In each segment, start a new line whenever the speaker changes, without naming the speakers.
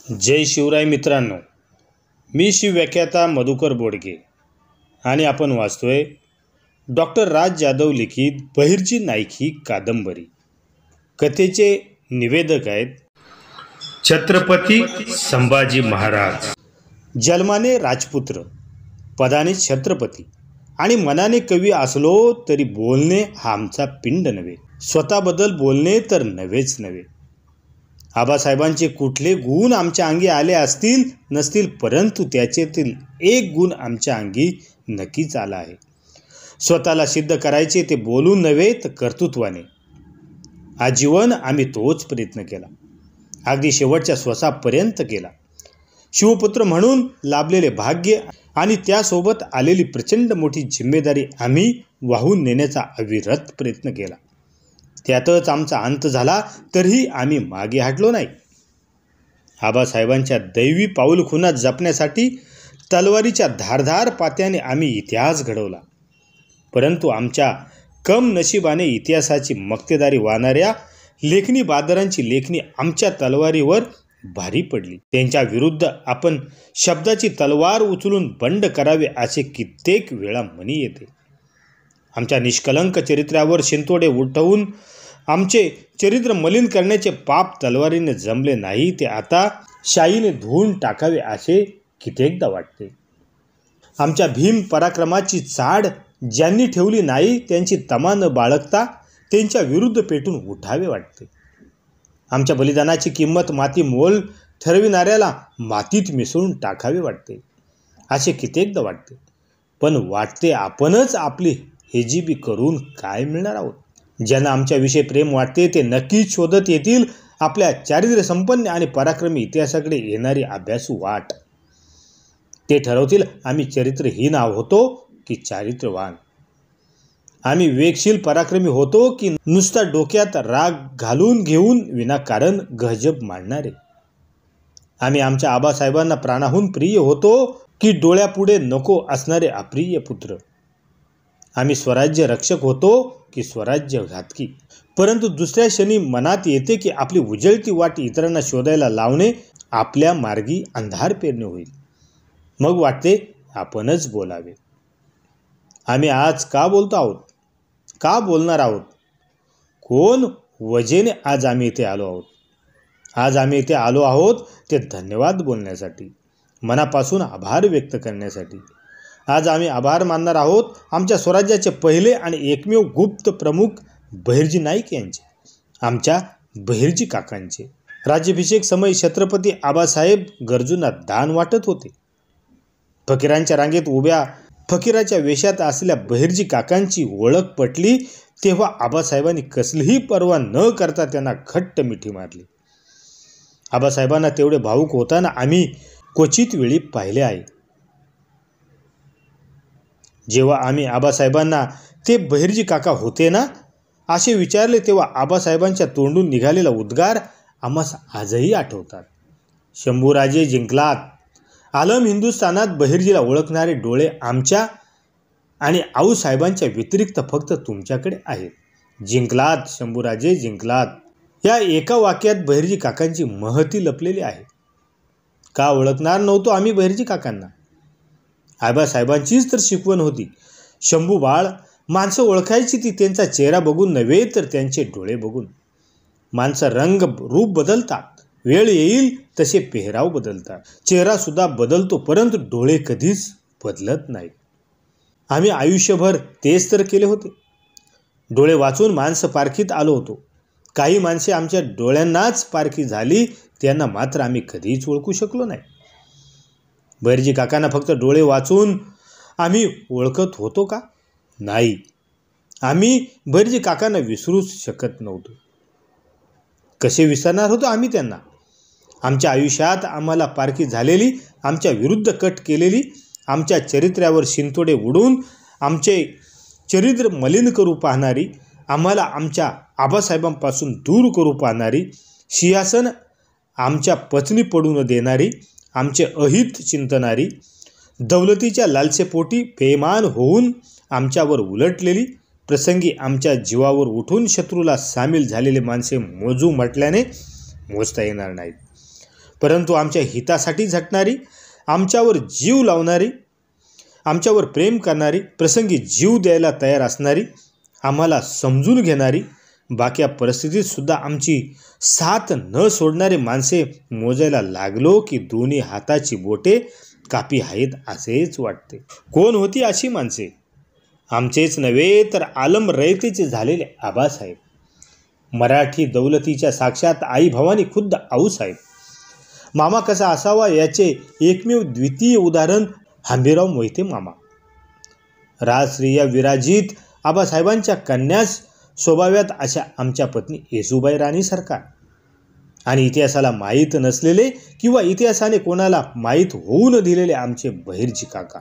जय शिवराय मित्रांनो, मी शिवव्याख्याता मधुकर बोडगे आणि आपण वाचतोय डॉक्टर राज जाधव लिखित बहिर्जी नाईक ही कादंबरी. कथेचे निवेदक आहेत छत्रपती संभाजी महाराज. जन्माने राजपुत्र, पदाने छत्रपती आणि मनाने कवी असलो तरी बोलणे हा आमचा पिंड नव्हे. स्वतःबद्दल बोलणे तर नव्हेच नव्हे. आबासाहेबांचे कुठले गुण आमच्या अंगी आले असतील नसतील, परंतु त्याच्यातील एक गुण आमच्या अंगी नक्कीच आला आहे. स्वतःला सिद्ध करायचे ते बोलून नव्हे तर कर्तृत्वाने. आजीवन आम्ही तोच प्रयत्न केला, अगदी शेवटच्या श्वासापर्यंत केला. शिवपुत्र म्हणून लाभलेले भाग्य आणि त्यासोबत आलेली प्रचंड मोठी जिम्मेदारी आम्ही वाहून नेण्याचा अविरत प्रयत्न केला. त्यातच आमचा अंत झाला तरीही आम्ही मागे हटलो नाही. आबासाहेबांच्या दैवी पाऊलखुणा जपण्यासाठी तलवारीच्या धारधार पात्याने आम्ही इतिहास घडवला. परंतु आमच्या कम नशिबाने इतिहासाची मक्तेदारी वाहणाऱ्या लेखणी बादरांची लेखणी आमच्या तलवारीवर भारी पडली. त्यांच्या विरुद्ध आपण शब्दाची तलवार उचलून बंड करावे असे कित्येक वेळा म्हणी येते. आमच्या निष्कलंक चरित्रावर शिंतोडे उठवून आमचे चरित्र मलिन करण्याचे पाप तलवारीने जमले नाही, ते आता शाईने धुवून टाकावे असे कित्येकदा वाटते. आमच्या भीम पराक्रमाची चाड ज्यांनी ठेवली नाही त्यांची तमा न बाळगता त्यांच्या विरुद्ध पेटून उठावे वाटते. आमच्या बलिदानाची किंमत माती मोल ठरविणाऱ्याला मातीत मिसळून टाकावे वाटते असे कित्येकदा वाटते. पण वाटते आपणच आपली हेजिबी करून काय मिळणार आहोत. ज्यांना आमच्याविषयी प्रेम वाटते ते नक्कीच शोधत येतील आपल्या चारित्र्य संपन्न आणि पराक्रमी इतिहासाकडे येणारी अभ्यासू वाट. ते ठरवतील आम्ही चरित्रहीन होतो की चारित्र्यवान, आम्ही विवेकशील पराक्रमी होतो की नुसता डोक्यात राग घालून घेऊन विनाकारण गजब मांडणारे. आम्ही आमच्या आबासाहेबांना प्राणाहून प्रिय होतो की डोळ्यापुढे नको असणारे अप्रिय पुत्र. आम्ही स्वराज्य रक्षक होतो की स्वराज्य घातकी. परंतु दुसऱ्या क्षणी मनात येते की आपली उजळती वाट इतरांना शोधायला लावणे आपल्या मार्गी अंधार पेरणे होईल. मग वाटते आपणच बोलावे. आम्ही आज का बोलतो आहोत, का बोलणार आहोत, कोण वजेने आज आम्ही इथे आलो आहोत. आज आम्ही इथे आलो आहोत ते धन्यवाद बोलण्यासाठी, मनापासून आभार व्यक्त करण्यासाठी. आज आम्ही आभार मानणार आहोत आमच्या स्वराज्याचे पहिले आणि एकमेव गुप्त प्रमुख बहिर्जी नाईक यांचे, आमच्या बहिर्जी काकांचे. राज्याभिषेक समय छत्रपती आबासाहेब गरजूंना दान वाटत होते. फकीरांच्या रांगेत उभ्या फकीराच्या वेशात असलेल्या बहिर्जी काकांची ओळख पटली तेव्हा आबासाहेबांनी कसलीही पर्वा न करता त्यांना घट्ट मिठी मारली. आबासाहेबांना तेवढे भावूक होताना आम्ही क्वचित वेळी पाहिले आहे. जेव्हा आम्ही आबासाहेबांना ते बहिर्जी काका होते ना असे विचारले तेव्हा आबासाहेबांच्या तोंडून निघालेला उद्गार आम्हास आजही आठवतात. शंभूराजे जिंकलात. आलम हिंदुस्थानात बहिर्जीला ओळखणारे डोळे आमच्या आणि आऊसाहेबांच्या व्यतिरिक्त फक्त तुमच्याकडे आहेत. जिंकलात शंभूराजे जिंकलात, या एका वाक्यात बहिर्जी काकांची महती लपलेली आहे. का ओळखणार नव्हतो आम्ही बहिर्जी काकांना? आबासाहेबांचीच तर शिकवण होती. शंभू बाळ, माणसं ओळखायची ती त्यांचा चेहरा बघून नव्हे तर त्यांचे डोळे बघून. माणसं रंग रूप बदलतात, वेळ येईल तसे पेहराव बदलतात, चेहरा सुद्धा बदलतो, परंतु डोळे कधीच बदलत नाहीत. आम्ही आयुष्यभर तेच तर केले होते. डोळे वाचून माणसं पारखीत आलो होतो. काही माणसे आमच्या डोळ्यांनाच पारखी झाली, त्यांना मात्र आम्ही कधीच ओळखू शकलो नाही. बहिर्जी काकांना फक्त डोळे वाचून आम्ही ओळखत होतो का? नाही. आम्ही बहिर्जी काकांना विसरूच शकत नव्हतो. कसे विसरणार होतो आम्ही त्यांना? आमच्या आयुष्यात आम्हाला पारखी झालेली, आमच्या विरुद्ध कट केलेली, आमच्या चरित्र्यावर शिंतोडे उडून आमचे चरित्र मलिन करू पाहणारी, आम्हाला आमच्या आबासाहेबांपासून दूर करू पाहणारी, सिंहासन आमच्या पचनी पडू न देणारी, आमचे अहित चिंतणारी, दौलतीच्या लालसेपोटी बेईमान होऊन आमच्यावर उलटलेली, प्रसंगी आमच्या जीवावर उठून शत्रूला सामील झालेले माणसे मोजू म्हटल्याने मोजता येणार नाहीत. परंतु आमच्या हितासाठी झटणारी, आमच्यावर जीव लावणारी, आमच्यावर प्रेम करणारी, प्रसंगी जीव द्यायला तयार असणारी, आम्हाला समजून घेणारी, बाक्या परिस्थितीत सुद्धा आमची साथ न सोडणारी माणसे मोजायला लागलो की दोन्ही हाताची बोटे कापी आहेत असेच वाटते. कोण होती अशी माणसे? आमचेच नव्हे तर आलम रयतेचे झालेले आबासाहेब, मराठी दौलतीच्या साक्षात आई भवानी खुद्द आऊसाहेब. मामा कसा असावा याचे एकमेव द्वितीय उदाहरण हंबीरराव मोहिते मामा. राजश्रिया विराजित आबासाहेबांच्या कन्यास स्वभाव्यात अशा आमच्या पत्नी येसूबाई राणी सरकार आणि इतिहासाला माहीत नसलेले किंवा इतिहासाने कोणाला माहीत होऊ न दिलेले आमचे बहिर्जी काका,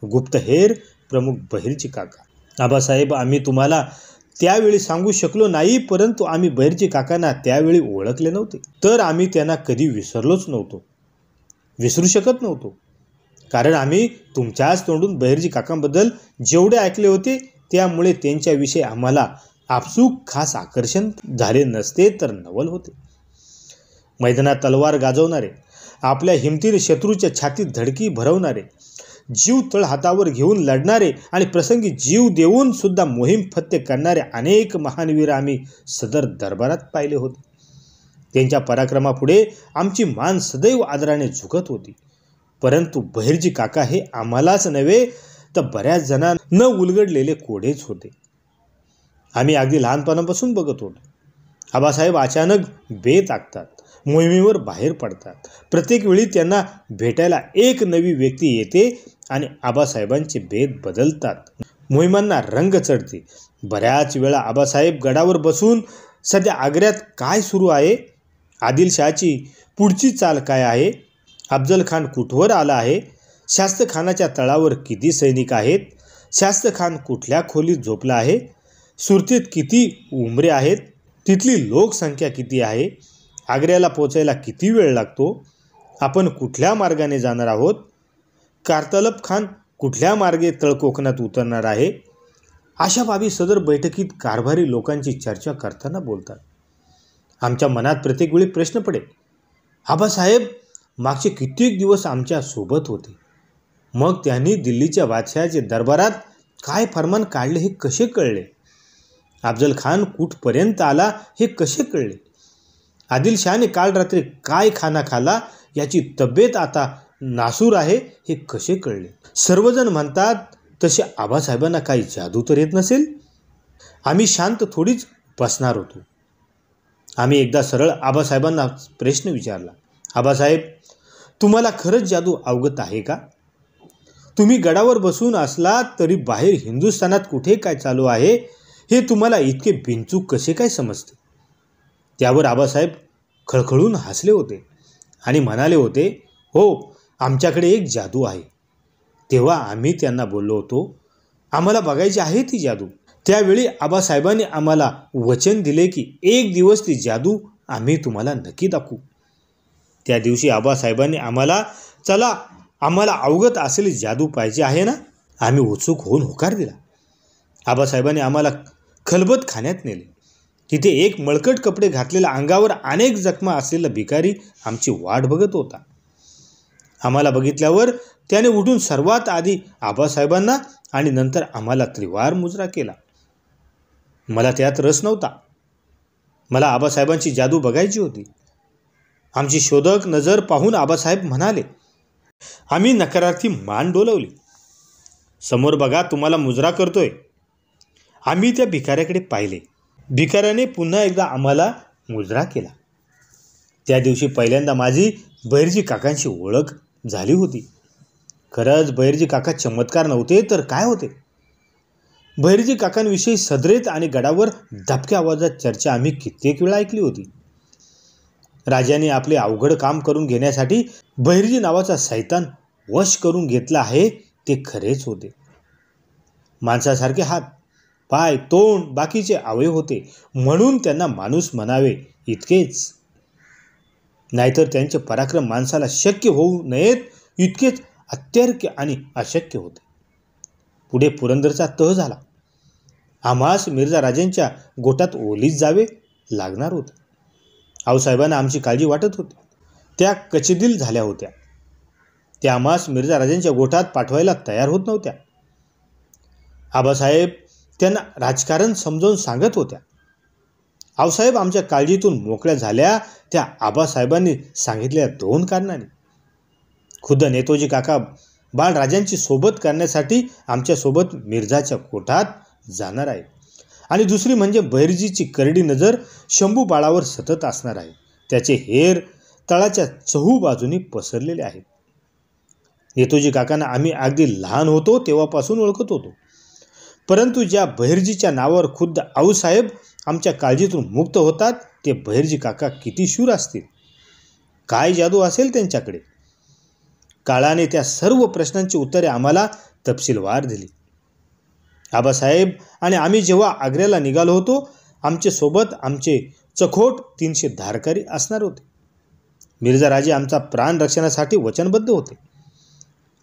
गुप्तहेर प्रमुख बहिर्जी काका. आबासाहेब आम्ही तुम्हाला त्यावेळी सांगू शकलो नाही, परंतु आम्ही बहिर्जी काकांना त्यावेळी ओळखले नव्हते, तर आम्ही त्यांना कधी विसरलोच नव्हतो, विसरू शकत नव्हतो. कारण आम्ही तुमच्याच तोंडून बहिर्जी काकांबद्दल जेवढे ऐकले होते त्यामुळे त्यांच्याविषयी आम्हाला आपसूक खास आकर्षण झाले नसते तर नवल होते. मैदानात तलवार गाजवणारे, आपल्या हिमतीने शत्रूच्या छातीत धडकी भरवणारे, जीव तळ हातावर घेऊन लढणारे आणि प्रसंगी जीव देऊन सुद्धा मोहीम फत्ते करणारे अनेक महान वीर आम्ही सदर दरबारात पाहिले होते. त्यांच्या पराक्रमापुढे आमची मान सदैव आदराने झुकत होती. परंतु बहिर्जी काका हे आम्हालाच नव्हे तर बऱ्याच जणांना न उलगडलेले कोडेच होते. आम्ही अगदी लहानपणापासून बघत होतो. आबासाहेब अचानक बेत आखतात, मोहिमेवर बाहेर पडतात. प्रत्येक वेळी त्यांना भेटायला एक नवी व्यक्ती येते आणि आबासाहेबांचे बेत बदलतात, मोहिमांना रंग चढते. बऱ्याच वेळा आबासाहेब गडावर बसून सध्या आग्र्यात काय सुरू आहे, आदिलशहाची पुढची चाल काय आहे, अफजल खान कुठवर आला आहे, शास्तखानाच्या तळावर किती सैनिक आहेत, शास्तखान कुठल्या खोलीत झोपला आहे, सुरतेत किती उंबरे आहेत, तिथली लोकसंख्या किती आहे, आग्र्याला पोचायला किती वेळ लागतो, आपण कुठल्या मार्गाने जाणार आहोत, कारतलब खान कुठल्या मार्गे तळकोकणात उतरणार आहे, अशा बाबी सदर बैठकीत कारभारी लोकांची चर्चा करताना बोलतात. आमच्या मनात प्रत्येक वेळी प्रश्न पडे, आबासाहेब मागचे कित्येक दिवस आमच्या सोबत होते, मग त्यांनी दिल्लीच्या बादशहाचे दरबारात काय फरमान काढले हे कसे कळले, अफजल खान कुठपर्यंत आला हे कसे कळले, आदिलशहाने काल रात्री काय खाना खाला याची तब्येत आता नासूर आहे हे कसे कळले. सर्वजण म्हणतात तसे आबासाहेबांना काही जादू तर येत नसेल. आम्ही शांत थोडीच बसणार होतो. आम्ही एकदा सरळ आबासाहेबांना प्रश्न विचारला, आबासाहेब तुम्हाला खरंच जादू अवगत आहे का? तुम्ही गडावर बसून असलात तरी बाहेर हिंदुस्थानात कुठे काय चालू आहे हे तुम्हाला इतके बिनचूक कसे काय समजते? त्यावर आबासाहेब खळखळून हसले होते आणि म्हणाले होते, हो आमच्याकडे एक जादू आहे. तेव्हा आम्ही त्यांना बोललो होतो, आम्हाला बघायची आहे ती जादू. त्यावेळी आबासाहेबांनी आम्हाला वचन दिले की एक दिवस ती जादू आम्ही तुम्हाला नक्की दाखवू. त्या दिवशी आबासाहेबांनी आम्हाला, चला आम्हाला अवगत असलेली जादू पाहिजे आहे ना. आम्ही उत्सुक होऊन होकार दिला. आबासाहेबांनी आम्हाला खलबत खाण्यात नेले. तिथे एक मळकट कपडे घातलेला, अंगावर अनेक जखमा असलेला भिकारी आमची वाट बघत होता. आम्हाला बघितल्यावर त्याने उठून सर्वात आधी आबासाहेबांना आणि नंतर आम्हाला त्रिवार मुजरा केला. मला त्यात रस नव्हता. मला आबासाहेबांची जादू बघायची होती. आमची शोधक नजर पाहून आबासाहेब म्हणाले. आम्ही नकारार्थी मान डोलवली. समोर बघा, तुम्हाला मुजरा करतोय. आम्ही त्या भिकाऱ्याकडे पाहिले. भिकाऱ्याने पुन्हा एकदा आम्हाला मुजरा केला. त्या दिवशी पहिल्यांदा माझी बहिर्जी काकांशी ओळख झाली होती. खरंच बहिर्जी काका चमत्कार नव्हते तर काय होते. बहिर्जी काकांविषयी सदरेत आणि गडावर दबक्या आवाजात चर्चा आम्ही कित्येक वेळा ऐकली होती. राजाने आपले अवघड काम करून घेण्यासाठी बहिर्जी नावाचा सैतान वश करून घेतला आहे ते खरेच होते. माणसासारखे हात, पाय, तोंड, बाकीचे अवयव होते म्हणून त्यांना माणूस म्हणावे इतकेच. नाहीतर त्यांचे पराक्रम माणसाला शक्य होऊ नयेत इतकेच अत्यर्क्य आणि अशक्य होते. पुढे पुरंदरचा तह झाला. आम्हास मिर्झा राजांच्या गोटात ओलीस जावे लागणार होते. आऊसाहेबांना आमची काळजी वाटत होती. त्या कचेदिल झाल्या होत्या. त्या आम्हास मिर्झा राजांच्या गोठात पाठवायला तयार होत नव्हत्या. आबासाहेब त्यांना राजकारण समजावून सांगत होत्या. आऊसाहेब आमच्या काळजीतून मोकळ्या झाल्या त्या आबासाहेबांनी सांगितलेल्या 2 कारणांनी. खुद्द नेतोजी काका बाळराजांची सोबत करण्यासाठी आमच्यासोबत मिर्झाच्या गोठात जाणार आहे आणि दुसरी म्हणजे बहिर्जीची करडी नजर शंभू बाळावर सतत असणार आहे. त्याचे हेर तळाच्या चहूबाजूनी पसरलेले आहेत. नेतोजी काकांना आम्ही अगदी लहान होतो तेव्हापासून ओळखत होतो, परंतु ज्या बहिर्जीच्या नावावर खुद्द आऊसाहेब आमच्या काळजीतून मुक्त होतात ते बहिर्जी काका किती शूर असतील, काय जादू असेल त्यांच्याकडे. काळाने त्या सर्व प्रश्नांची उत्तरे आम्हाला तपशीलवार दिली. आबासाहेब आणि आम्ही जेव्हा आग्र्याला निघालो होतो, आमच्यासोबत आमचे चखोट 300 धारकरी असणार होते. मिर्झा राजे आमचा प्राण रक्षणासाठी वचनबद्ध होते.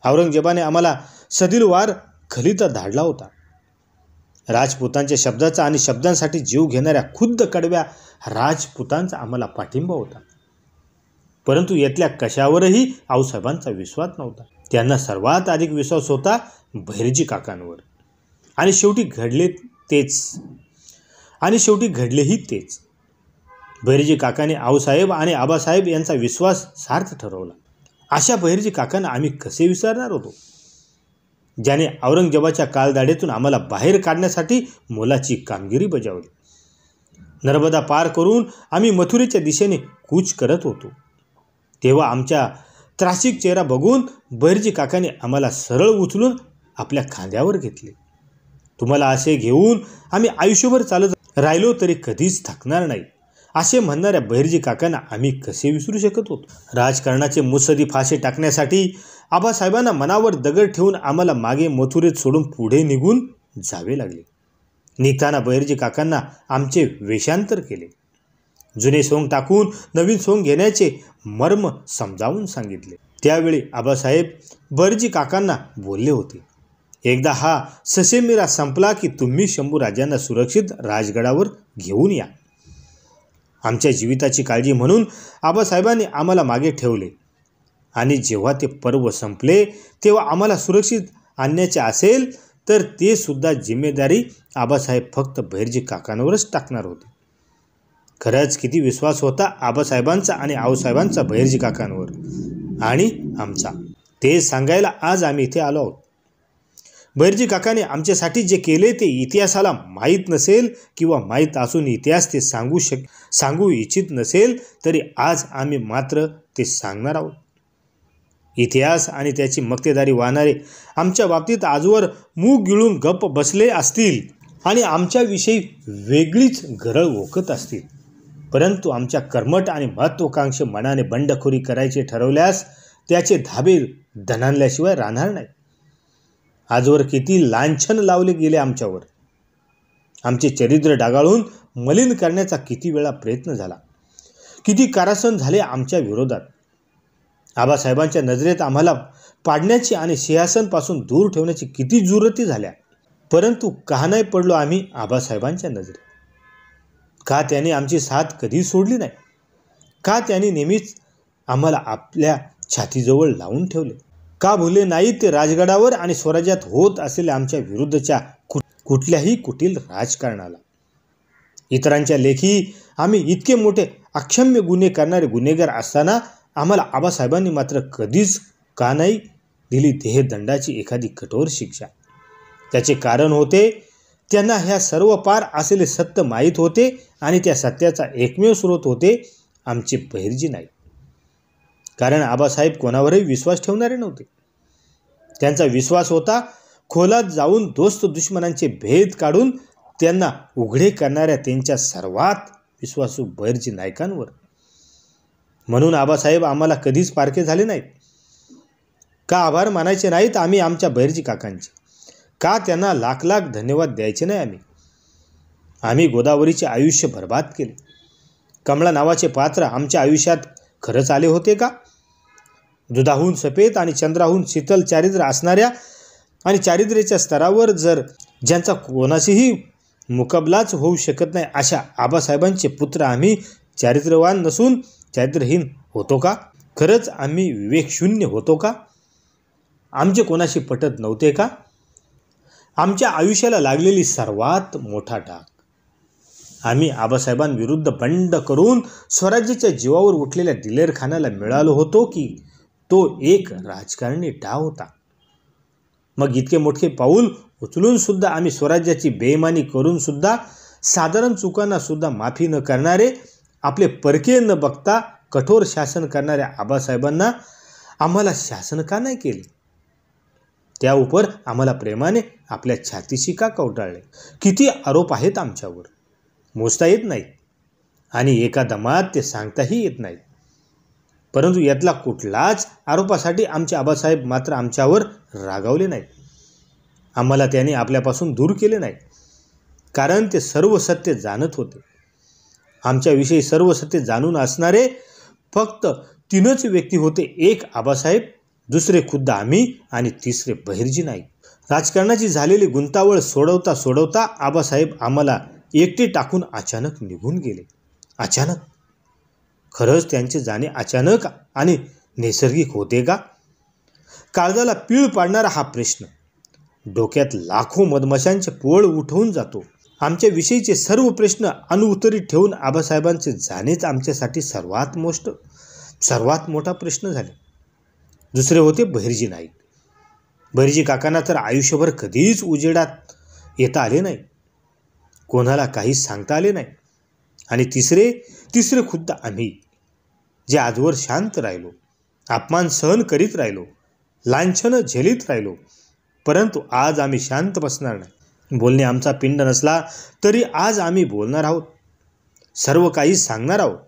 औरंगजेबाने आम्हाला सदिलवार खलिता धाडला होता. राजपुतांच्या शब्दाचा आणि शब्दांसाठी जीव घेणाऱ्या खुद्द कडव्या राजपुतांचा आम्हाला पाठिंबा होता, परंतु यातल्या कशावरही आऊसाहेबांचा विश्वास नव्हता. त्यांना सर्वात अधिक विश्वास होता बहिर्जी काकांवर. आणि शेवटी घडलेही तेच. बहिर्जी काकाने आऊसाहेब आणि आबासाहेब यांचा विश्वास सार्थ ठरवला. अशा बहिर्जी काकांना आम्ही कसे विसरणार होतो, ज्याने औरंगजेबाच्या काळदाढेतून आम्हाला बाहेर काढण्यासाठी मोलाची कामगिरी बजावली. नर्मदा पार करून आम्ही मथुरेच्या दिशेने कूच करत होतो, तेव्हा आमच्या त्रासिक चेहरा बघून बहिर्जी काकाने आम्हाला सरळ उचलून आपल्या खांद्यावर घेतले. तुम्हाला असे घेऊन आम्ही आयुष्यभर चालत राहिलो तरी कधीच थकणार नाही, असे म्हणणाऱ्या बहिर्जी काकांना आम्ही कसे विसरू शकत होतो. राजकारणाचे मुत्सदी फासे टाकण्यासाठी आबासाहेबांना मनावर दगड ठेवून आम्हाला मागे मथुरेत सोडून पुढे निघून जावे लागले. निघताना बहिर्जी काकांना आमचे वेषांतर केले. जुने सोंग टाकून नवीन सोंग घेण्याचे मर्म समजावून सांगितले. त्यावेळी आबासाहेब बहिर्जी काकांना बोलले होते, एकदा हा ससेमिरा संपला की तुम्ही शंभूराजांना सुरक्षित राजगडावर घेऊन या. आमच्या जीविताची काळजी म्हणून आबासाहेबांनी आम्हाला मागे ठेवले आणि जेव्हा ते पर्व संपले तेव्हा आम्हाला सुरक्षित आणण्याचे असेल तर ते सुद्धा जिम्मेदारी आबासाहेब फक्त बहिर्जी काकांवरच टाकणार होते. खरंच किती विश्वास होता आबासाहेबांचा आणि आऊसाहेबांचा बहिर्जी काकांवर आणि आमचा, ते सांगायला आज आम्ही इथे आलो आहोत. बहिर्जी काकाने आमच्यासाठी जे केले ते इतिहासाला माहीत नसेल किंवा माहीत असून इतिहास ते सांगू इच्छित नसेल तरी आज आम्ही मात्र ते सांगणार आहोत. इतिहास आणि त्याची मक्तेदारी वाहणारे आमच्या बाबतीत आजवर मूग गिळून गप्प बसले असतील आणि आमच्याविषयी वेगळीच गरळ ओकत असतील, परंतु आमच्या कर्मठ आणि महत्त्वाकांक्षी मनाने बंडखोरी करायचे ठरवल्यास त्याचे धाबे दणाणल्याशिवाय राहणार नाही. आजवर किती लांछन लावले गेले आमच्यावर, आमचे चरित्र डागाळून मलिन करण्याचा किती वेळा प्रयत्न झाला, किती कारासन झाले आमच्या विरोधात. आबासाहेबांच्या नजरेत आम्हाला पाडण्याची आणि सिंहासनपासून दूर ठेवण्याची किती जुरती झाल्या, परंतु का नाही पडलो आम्ही आबासाहेबांच्या नजरेत. का त्यांनी आमची साथ कधी सोडली नाही, का त्यांनी नेहमीच आम्हाला आपल्या छातीजवळ लावून ठेवले, का भुले नाहीत ते राजगडावर आणि स्वराज्यात होत असलेल्या आमच्या विरुद्धच्या कुठल्याही कुटील राजकारणाला. इतरांच्या लेखी आम्ही इतके मोठे अक्षम्य गुन्हे करणारे गुन्हेगार असताना आम्हाला आबासाहेबांनी मात्र कधीच का नाही दिली देहदंडाची एखादी कठोर शिक्षा. त्याचे कारण होते त्यांना ह्या सर्व पार असलेले सत्य माहीत होते आणि त्या सत्याचा एकमेव स्रोत होते आमचे बहिर्जी नाईक. कारण आबासाहेब कोणावरही विश्वास ठेवणारे नव्हते. त्यांचा विश्वास होता खोलात जाऊन दोस्त दुश्मनांचे भेद काढून त्यांना उघडे करणाऱ्या त्यांच्या सर्वात विश्वासू बहिर्जी नायकांवर. म्हणून आबासाहेब आम्हाला कधीच पारखे झाले नाहीत. का आभार मानायचे नाहीत आम्ही आमच्या बहिर्जी काकांचे, का त्यांना लाख लाख धन्यवाद द्यायचे नाही आम्ही गोदावरीचे आयुष्य बर्बाद केले. कमळा नावाचे पात्र आमच्या आयुष्यात खरंच आले होते का? दुधाहून सफेद आणि चंद्राहून शीतल चारित्र्य असणाऱ्या आणि चारित्र्याच्या स्तरावर ज्यांचा कोणाशीही मुकाबलाच होऊ शकत नाही अशा आबासाहेबांचे पुत्र आम्ही चारित्र्यवान नसून चारित्र्यहीन होतो का? खरंच आम्ही विवेकशून्य होतो का? आमचे कोणाशी पटत नव्हते का? आमच्या आयुष्याला लागलेली सर्वात मोठा डाग आम्ही आबासाहेबांविरुद्ध बंड करून स्वराज्याच्या जीवावर उठलेल्या दिलेरखानाला मिळालो होतो की तो एक राजकारणी डाव होता? मग इतके मोठे पाऊल उचलून सुद्धा आम्ही स्वराज्याची बेईमानी करून सुद्धा साधारण चुकांना सुद्धा माफी न करणारे, आपले परकीय न बघता कठोर शासन करणाऱ्या आबासाहेबांना आम्हाला शासन का नाही केले? त्या उपर आम्हाला प्रेमाने आपल्या छातीशी का कवटाळले? किती आरोप आहेत आमच्यावर, मोजता येत नाहीत आणि एका दमात ते सांगताही येत नाहीत. परंतु यातला कुठलाच आरोपासाठी आमचे आबासाहेब मात्र आमच्यावर रागावले नाहीत. आम्हाला त्याने आपल्यापासून दूर केले नाही, कारण ते सर्व सत्य जाणत होते. आमच्याविषयी सर्व सत्य जाणून असणारे फक्त तीनच व्यक्ती होते. एक आबासाहेब, दुसरे खुद्द आम्ही आणि तिसरे बहिर्जी नाईक. राजकारणाची झालेली गुंतावळ सोडवता सोडवता आबासाहेब आम्हाला एकटे टाकून अचानक निघून गेले. अचानक? खरंच त्यांचे जाणे अचानक आणि नैसर्गिक होते का? काळजाला पीळ पाडणारा हा प्रश्न डोक्यात लाखो मधमाशांचे पोळ उठवून जातो. आमच्या विषयीचे सर्व प्रश्न अनुत्तरित ठेवून आबासाहेबांचे जाणेच आमच्यासाठी सर्वात मोठा प्रश्न झाले. दुसरे होते बहिर्जी नाईक. बहिर्जी काकांना तर आयुष्यभर कधीच उजेडात येता आले नाही, कोणाला काही सांगता आले नाही. आणि तिसरे खुद्द आम्ही, जे आजवर शांत राहिलो, अपमान सहन करीत राहिलो, लांछनं झेलीत राहिलो, परंतु आज आम्ही शांत बसणार नाही. बोलणे आमचा पिंड नसला तरी आज आम्ही बोलणार आहोत, सर्व काही सांगणार आहोत.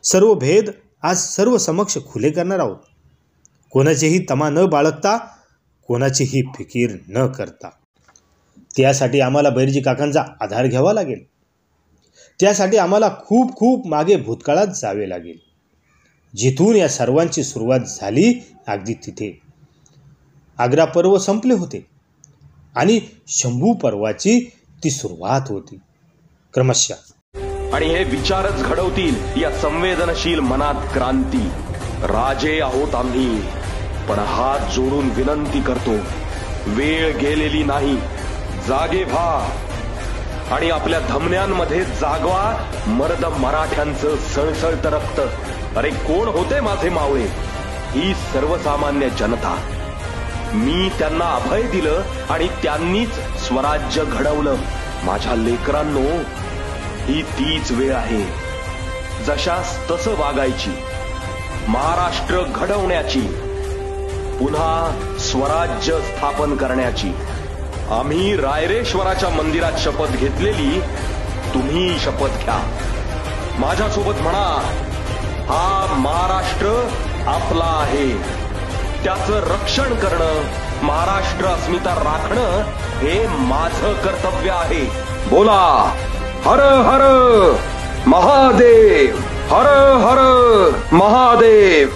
सर्व भेद आज सर्व समक्ष खुले करणार आहोत, कोणाचीही तमा न बाळगता, कोणाचीही फिकीर न करता. त्यासाठी आम्हाला बहिर्जी काकांचा आधार घ्यावा लागेल. त्यासाठी आम्हाला खूप खूप मागे भूतकाळात जावे लागेल, जिथून या सर्वांची सुरुवात झाली. अगदी तिथे आग्रा पर्व संपले होते आणि शंभू पर्वाची ती सुरुवात होती क्रमशः.
आणि हे विचारच घडवतील या संवेदनशील मनात क्रांती. राजे आहोत आम्ही, पण हात जोडून विनंती करतो, वेळ गेलेली नाही, जागे व्हा आणि आपल्या धमन्यांमध्ये जागवा मर्द मराठ्यांचं सळसळतं रक्त. अरे कोण होते माझे मावळे? ही सर्वसामान्य जनता. मी त्यांना अभय दिलं आणि त्यांनीच स्वराज्य घडवलं. माझ्या लेकरांनो, ही तीच वेळ आहे जशास तसं वागायची, महाराष्ट्र घडवण्याची, पुन्हा स्वराज्य स्थापन करण्याची. आम्ही रायरेश्वराच्या मंदिरात शपथ घेतलेली, तुम्ही शपथ घ्या. माझ्यासोबत म्हणा, हा महाराष्ट्र आपला आहे, त्याचं रक्षण करणं, महाराष्ट्र अस्मिता राखणं हे माझं कर्तव्य आहे. बोला, हर हर महादेव, हर हर महादेव.